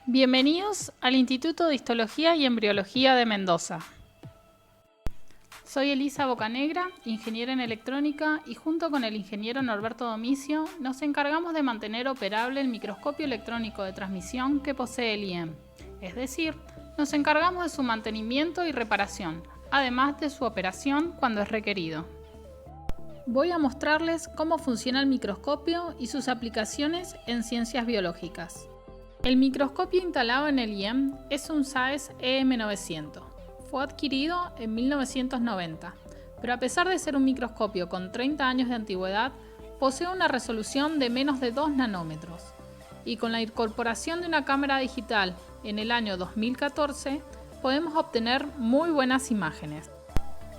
Bienvenidos al Instituto de Histología y Embriología de Mendoza. Soy Elisa Bocanegra, ingeniera en electrónica, y junto con el ingeniero Norberto Domicio nos encargamos de mantener operable el microscopio electrónico de transmisión que posee el IEM. Es decir, nos encargamos de su mantenimiento y reparación, además de su operación cuando es requerido. Voy a mostrarles cómo funciona el microscopio y sus aplicaciones en ciencias biológicas. El microscopio instalado en el IEM es un Zeiss EM900. Fue adquirido en 1990, pero a pesar de ser un microscopio con 30 años de antigüedad, posee una resolución de menos de 2 nanómetros. Y con la incorporación de una cámara digital en el año 2014, podemos obtener muy buenas imágenes.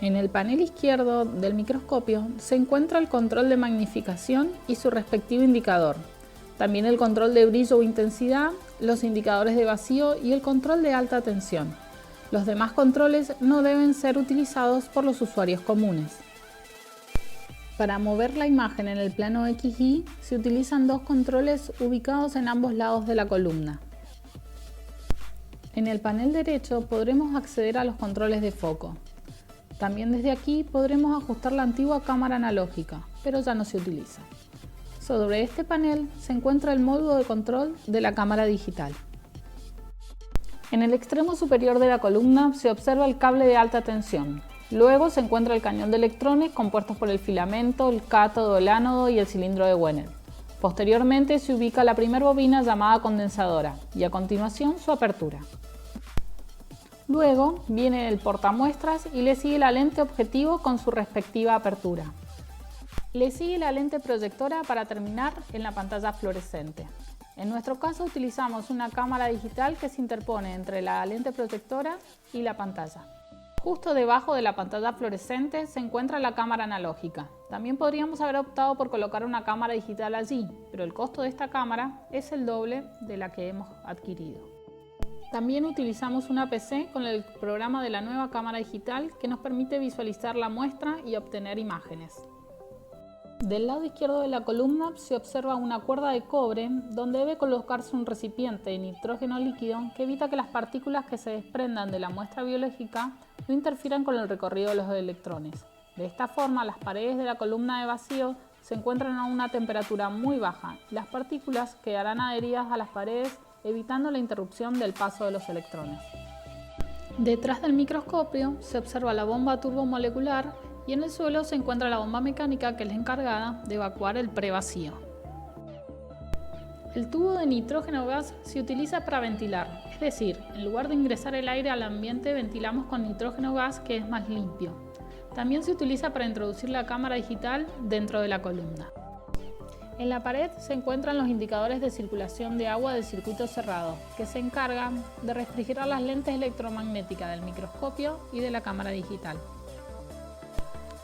En el panel izquierdo del microscopio se encuentra el control de magnificación y su respectivo indicador. También el control de brillo o intensidad, los indicadores de vacío y el control de alta tensión. Los demás controles no deben ser utilizados por los usuarios comunes. Para mover la imagen en el plano XY se utilizan dos controles ubicados en ambos lados de la columna. En el panel derecho podremos acceder a los controles de foco. También desde aquí podremos ajustar la antigua cámara analógica, pero ya no se utiliza. Sobre este panel se encuentra el módulo de control de la cámara digital. En el extremo superior de la columna se observa el cable de alta tensión. Luego se encuentra el cañón de electrones compuestos por el filamento, el cátodo, el ánodo y el cilindro de Wenner. Posteriormente se ubica la primera bobina llamada condensadora y a continuación su apertura. Luego viene el portamuestras y le sigue la lente objetivo con su respectiva apertura. Le sigue la lente proyectora para terminar en la pantalla fluorescente. En nuestro caso utilizamos una cámara digital que se interpone entre la lente proyectora y la pantalla. Justo debajo de la pantalla fluorescente se encuentra la cámara analógica. También podríamos haber optado por colocar una cámara digital allí, pero el costo de esta cámara es el doble de la que hemos adquirido. También utilizamos una PC con el programa de la nueva cámara digital que nos permite visualizar la muestra y obtener imágenes. Del lado izquierdo de la columna se observa una cuerda de cobre donde debe colocarse un recipiente de nitrógeno líquido que evita que las partículas que se desprendan de la muestra biológica no interfieran con el recorrido de los electrones. De esta forma, las paredes de la columna de vacío se encuentran a una temperatura muy baja y las partículas quedarán adheridas a las paredes, evitando la interrupción del paso de los electrones. Detrás del microscopio se observa la bomba turbomolecular y en el suelo se encuentra la bomba mecánica que es la encargada de evacuar el prevacío. El tubo de nitrógeno gas se utiliza para ventilar, es decir, en lugar de ingresar el aire al ambiente ventilamos con nitrógeno gas que es más limpio. También se utiliza para introducir la cámara digital dentro de la columna. En la pared se encuentran los indicadores de circulación de agua de circuito cerrado, que se encargan de refrigerar las lentes electromagnéticas del microscopio y de la cámara digital.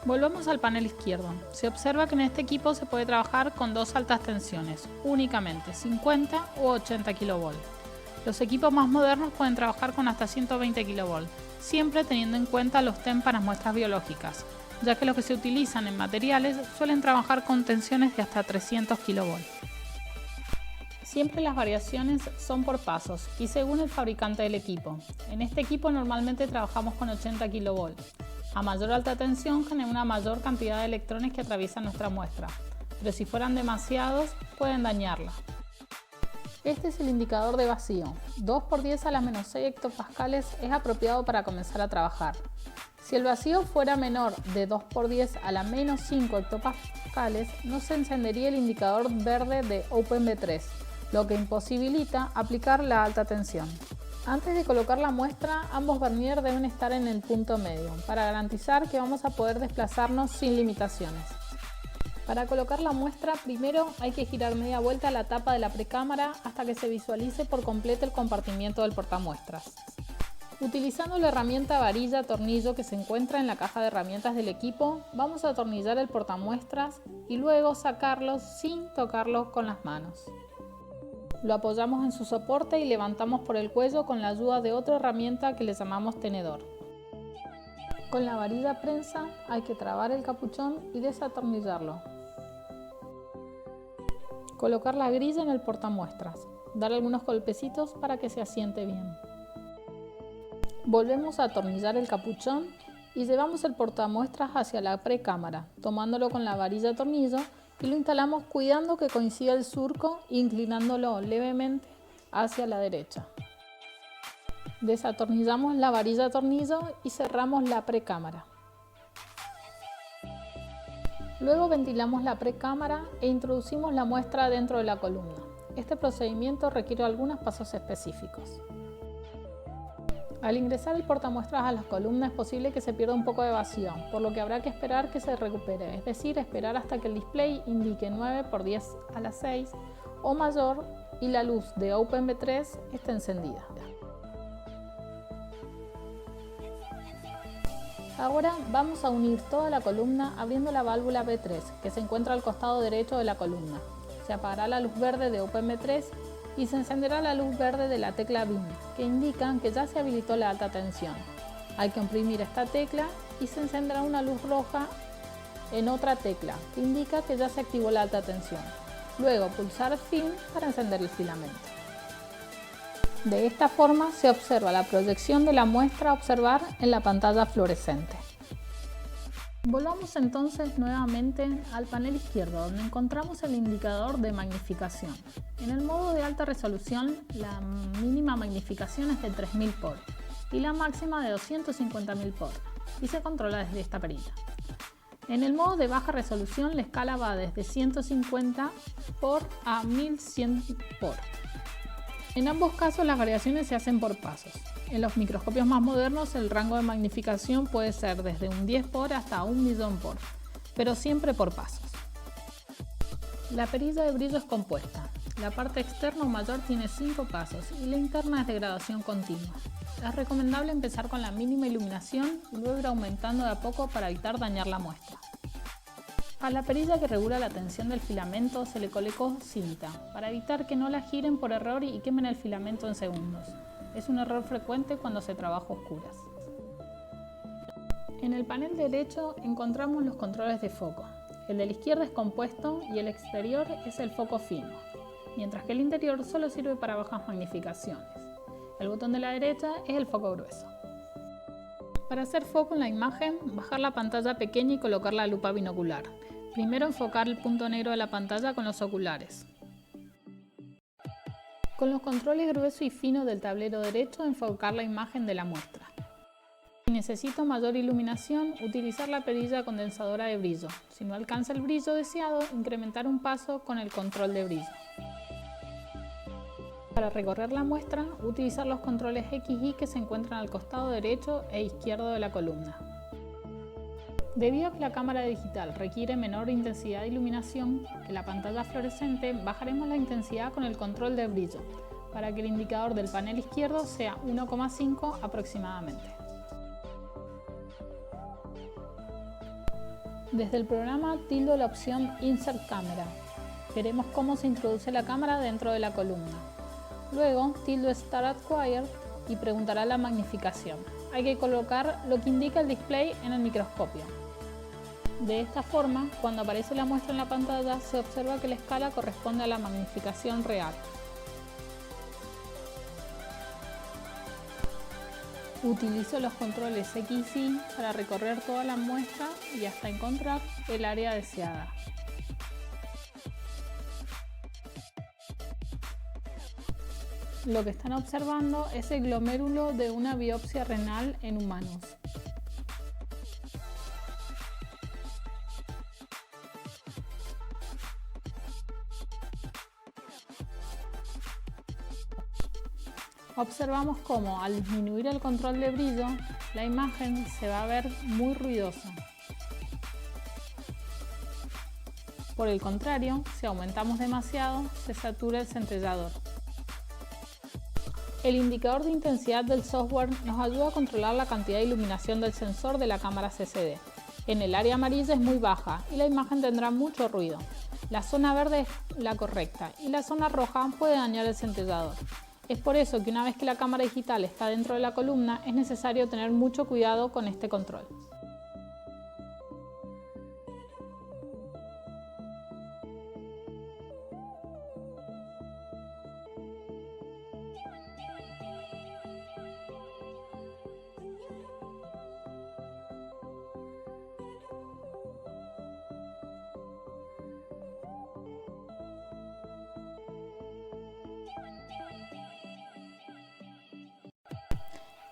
Volvamos al panel izquierdo. Se observa que en este equipo se puede trabajar con dos altas tensiones, únicamente 50 u 80 kV. Los equipos más modernos pueden trabajar con hasta 120 kV, siempre teniendo en cuenta los TEM para muestras biológicas, ya que los que se utilizan en materiales suelen trabajar con tensiones de hasta 300 kV. Siempre las variaciones son por pasos y según el fabricante del equipo. En este equipo normalmente trabajamos con 80 kV. A mayor alta tensión genera una mayor cantidad de electrones que atraviesan nuestra muestra, pero si fueran demasiados pueden dañarla. Este es el indicador de vacío. 2 por 10 a la menos 6 hectopascales es apropiado para comenzar a trabajar. Si el vacío fuera menor de 2 por 10 a la menos 5 hectopascales, no se encendería el indicador verde de OpenV3, lo que imposibilita aplicar la alta tensión. Antes de colocar la muestra, ambos vernier deben estar en el punto medio, para garantizar que vamos a poder desplazarnos sin limitaciones. Para colocar la muestra, primero hay que girar media vuelta la tapa de la precámara hasta que se visualice por completo el compartimiento del portamuestras. Utilizando la herramienta varilla-tornillo que se encuentra en la caja de herramientas del equipo, vamos a atornillar el portamuestras y luego sacarlo sin tocarlo con las manos. Lo apoyamos en su soporte y levantamos por el cuello con la ayuda de otra herramienta que le llamamos tenedor. Con la varilla prensa hay que trabar el capuchón y desatornillarlo. Colocar la grilla en el portamuestras. dar algunos golpecitos para que se asiente bien. Volvemos a atornillar el capuchón y llevamos el portamuestras hacia la precámara, tomándolo con la varilla tornillo y lo instalamos cuidando que coincida el surco, inclinándolo levemente hacia la derecha. Desatornillamos la varilla de tornillo y cerramos la precámara. Luego ventilamos la precámara e introducimos la muestra dentro de la columna. Este procedimiento requiere algunos pasos específicos. Al ingresar el portamuestras a la columna es posible que se pierda un poco de vacío, por lo que habrá que esperar que se recupere, es decir, esperar hasta que el display indique 9×10⁶ o mayor y la luz de OpenV3 esté encendida. Ahora vamos a unir toda la columna abriendo la válvula V3 que se encuentra al costado derecho de la columna. Se apagará la luz verde de OpenV3 y se encenderá la luz verde de la tecla BIM, que indican que ya se habilitó la alta tensión. Hay que oprimir esta tecla y se encenderá una luz roja en otra tecla, que indica que ya se activó la alta tensión. Luego pulsar fin para encender el filamento. De esta forma se observa la proyección de la muestra a observar en la pantalla fluorescente. Volvamos entonces nuevamente al panel izquierdo, donde encontramos el indicador de magnificación. En el modo de alta resolución, la mínima magnificación es de 3000 por y la máxima de 250.000 por, y se controla desde esta perilla. En el modo de baja resolución, la escala va desde 150 por a 1100 por. En ambos casos las variaciones se hacen por pasos. En los microscopios más modernos el rango de magnificación puede ser desde un 10 por hasta 1.000.000 por, pero siempre por pasos. La perilla de brillo es compuesta. La parte externa o mayor tiene 5 pasos y la interna es de gradación continua. Es recomendable empezar con la mínima iluminación y luego ir aumentando de a poco para evitar dañar la muestra. A la perilla que regula la tensión del filamento se le colocó cinta, para evitar que no la giren por error y quemen el filamento en segundos. Es un error frecuente cuando se trabaja a oscuras. En el panel derecho encontramos los controles de foco. El de la izquierda es compuesto y el exterior es el foco fino, mientras que el interior solo sirve para bajas magnificaciones. El botón de la derecha es el foco grueso. Para hacer foco en la imagen, bajar la pantalla pequeña y colocar la lupa binocular. Primero enfocar el punto negro de la pantalla con los oculares. Con los controles grueso y fino del tablero derecho, enfocar la imagen de la muestra. Si necesito mayor iluminación, utilizar la perilla condensadora de brillo. Si no alcanza el brillo deseado, incrementar un paso con el control de brillo. Para recorrer la muestra, utilizar los controles X y Y que se encuentran al costado derecho e izquierdo de la columna. Debido a que la cámara digital requiere menor intensidad de iluminación que la pantalla fluorescente, bajaremos la intensidad con el control de brillo, para que el indicador del panel izquierdo sea 1,5 aproximadamente. Desde el programa tildo la opción Insert Camera. Veremos cómo se introduce la cámara dentro de la columna. Luego tildo Start Acquired y preguntará la magnificación. Hay que colocar lo que indica el display en el microscopio. De esta forma, cuando aparece la muestra en la pantalla, se observa que la escala corresponde a la magnificación real. Utilizo los controles X y Y para recorrer toda la muestra y hasta encontrar el área deseada. Lo que están observando es el glomérulo de una biopsia renal en humanos. Observamos cómo al disminuir el control de brillo, la imagen se va a ver muy ruidosa. Por el contrario, si aumentamos demasiado, se satura el centellador. El indicador de intensidad del software nos ayuda a controlar la cantidad de iluminación del sensor de la cámara CCD. En el área amarilla es muy baja y la imagen tendrá mucho ruido. La zona verde es la correcta y la zona roja puede dañar el centellador. Es por eso que una vez que la cámara digital está dentro de la columna, es necesario tener mucho cuidado con este control.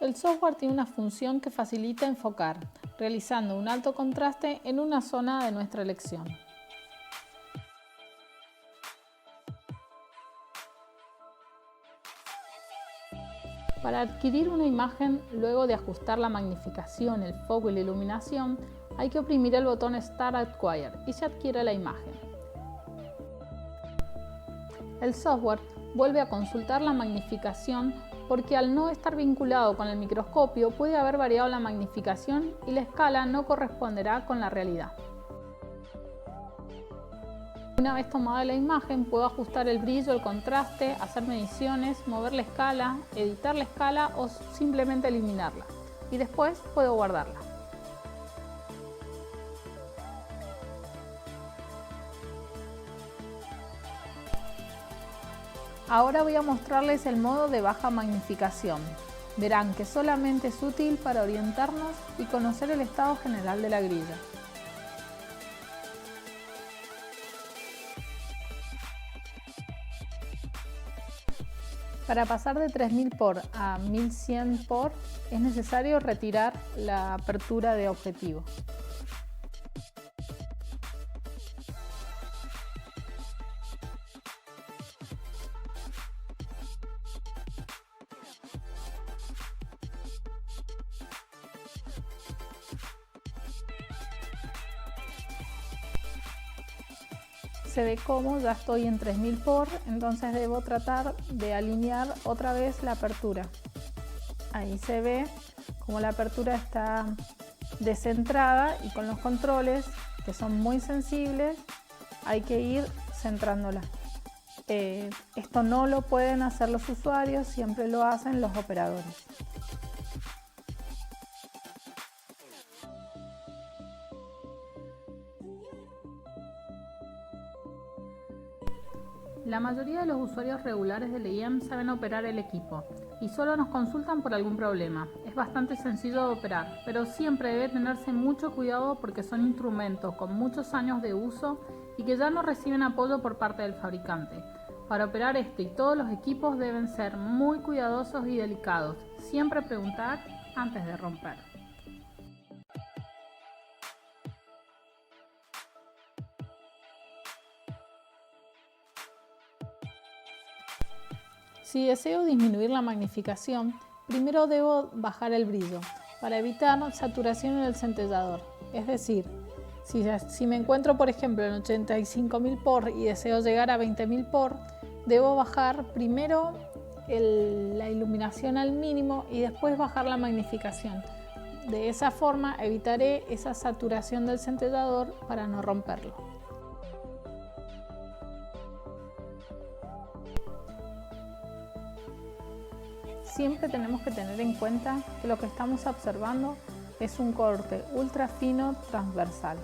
El software tiene una función que facilita enfocar, realizando un alto contraste en una zona de nuestra elección. Para adquirir una imagen, luego de ajustar la magnificación, el foco y la iluminación, hay que oprimir el botón Start Acquire y se adquiere la imagen. El software vuelve a consultar la magnificación porque al no estar vinculado con el microscopio puede haber variado la magnificación y la escala no corresponderá con la realidad. Una vez tomada la imagen, puedo ajustar el brillo, el contraste, hacer mediciones, mover la escala, editar la escala o simplemente eliminarla. Y después puedo guardarla. Ahora voy a mostrarles el modo de baja magnificación. Verán que solamente es útil para orientarnos y conocer el estado general de la grilla. Para pasar de 3000 por a 1100 por es necesario retirar la apertura de objetivo. Se ve como ya estoy en 3000 por, entonces debo tratar de alinear otra vez la apertura. Ahí se ve como la apertura está descentrada y con los controles, que son muy sensibles, hay que ir centrándola. Esto no lo pueden hacer los usuarios, siempre lo hacen los operadores. La mayoría de los usuarios regulares del IEM saben operar el equipo y solo nos consultan por algún problema. Es bastante sencillo de operar, pero siempre debe tenerse mucho cuidado porque son instrumentos con muchos años de uso y que ya no reciben apoyo por parte del fabricante. Para operar este y todos los equipos deben ser muy cuidadosos y delicados. Siempre preguntar antes de romper. Si deseo disminuir la magnificación, primero debo bajar el brillo para evitar saturación en el centellador. Es decir, si me encuentro por ejemplo en 85.000 por y deseo llegar a 20.000 por, debo bajar primero la iluminación al mínimo y después bajar la magnificación. De esa forma evitaré esa saturación del centellador para no romperlo. Siempre tenemos que tener en cuenta que lo que estamos observando es un corte ultra fino transversal.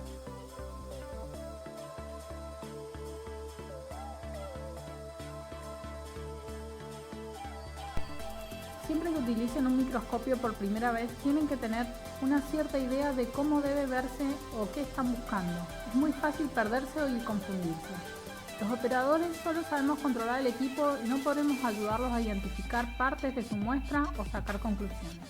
Siempre que utilicen un microscopio por primera vez, tienen que tener una cierta idea de cómo debe verse o qué están buscando. Es muy fácil perderse y confundirse. Los operadores solo sabemos controlar el equipo y no podemos ayudarlos a identificar partes de su muestra o sacar conclusiones.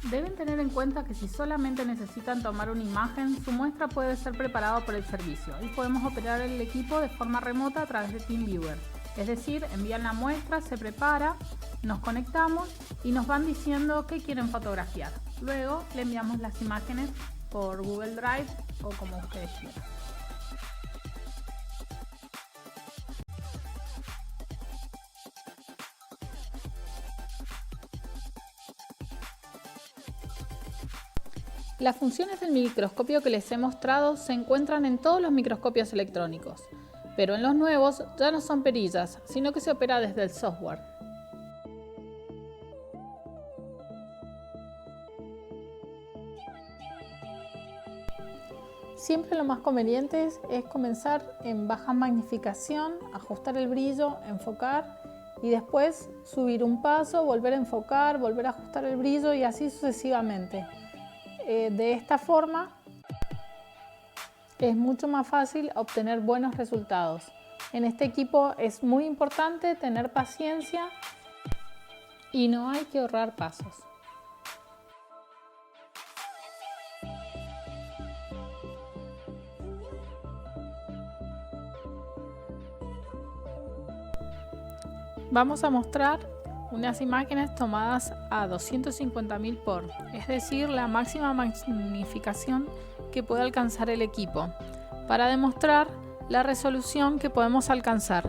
Deben tener en cuenta que si solamente necesitan tomar una imagen, su muestra puede ser preparada por el servicio y podemos operar el equipo de forma remota a través de TeamViewer. Es decir, envían la muestra, se prepara, nos conectamos y nos van diciendo qué quieren fotografiar. Luego le enviamos las imágenes por Google Drive o como ustedes quieran. Las funciones del microscopio que les he mostrado se encuentran en todos los microscopios electrónicos, pero en los nuevos ya no son perillas, sino que se opera desde el software. Siempre lo más conveniente es comenzar en baja magnificación, ajustar el brillo, enfocar y después subir un paso, volver a enfocar, volver a ajustar el brillo y así sucesivamente. De esta forma es mucho más fácil obtener buenos resultados. En este equipo es muy importante tener paciencia y no hay que ahorrar pasos. Vamos a mostrar unas imágenes tomadas a 250.000 por, es decir, la máxima magnificación que puede alcanzar el equipo, para demostrar la resolución que podemos alcanzar.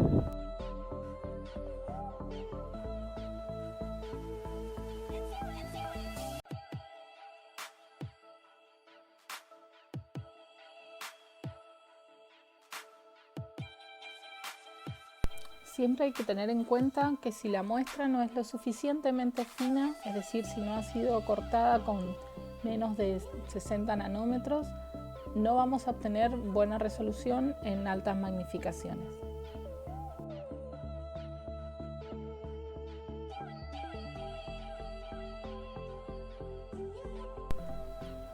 Siempre hay que tener en cuenta que si la muestra no es lo suficientemente fina, es decir, si no ha sido cortada con menos de 60 nanómetros, no vamos a obtener buena resolución en altas magnificaciones.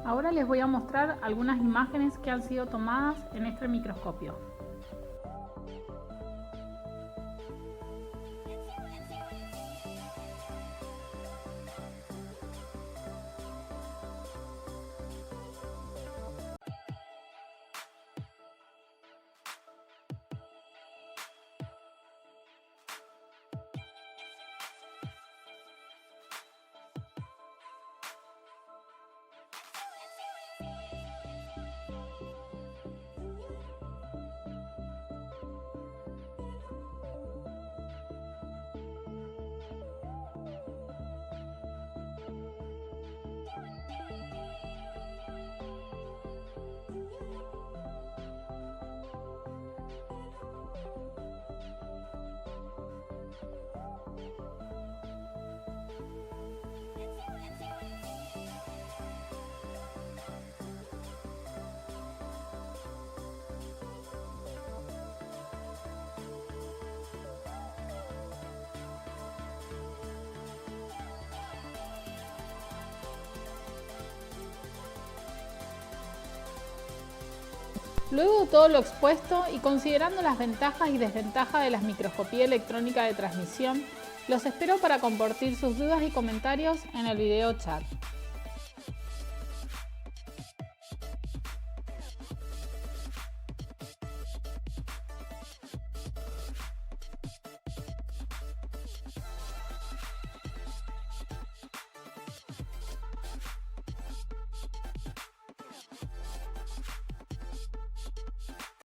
Ahora les voy a mostrar algunas imágenes que han sido tomadas en este microscopio. Luego de todo lo expuesto y considerando las ventajas y desventajas de la microscopía electrónica de transmisión, los espero para compartir sus dudas y comentarios en el video chat.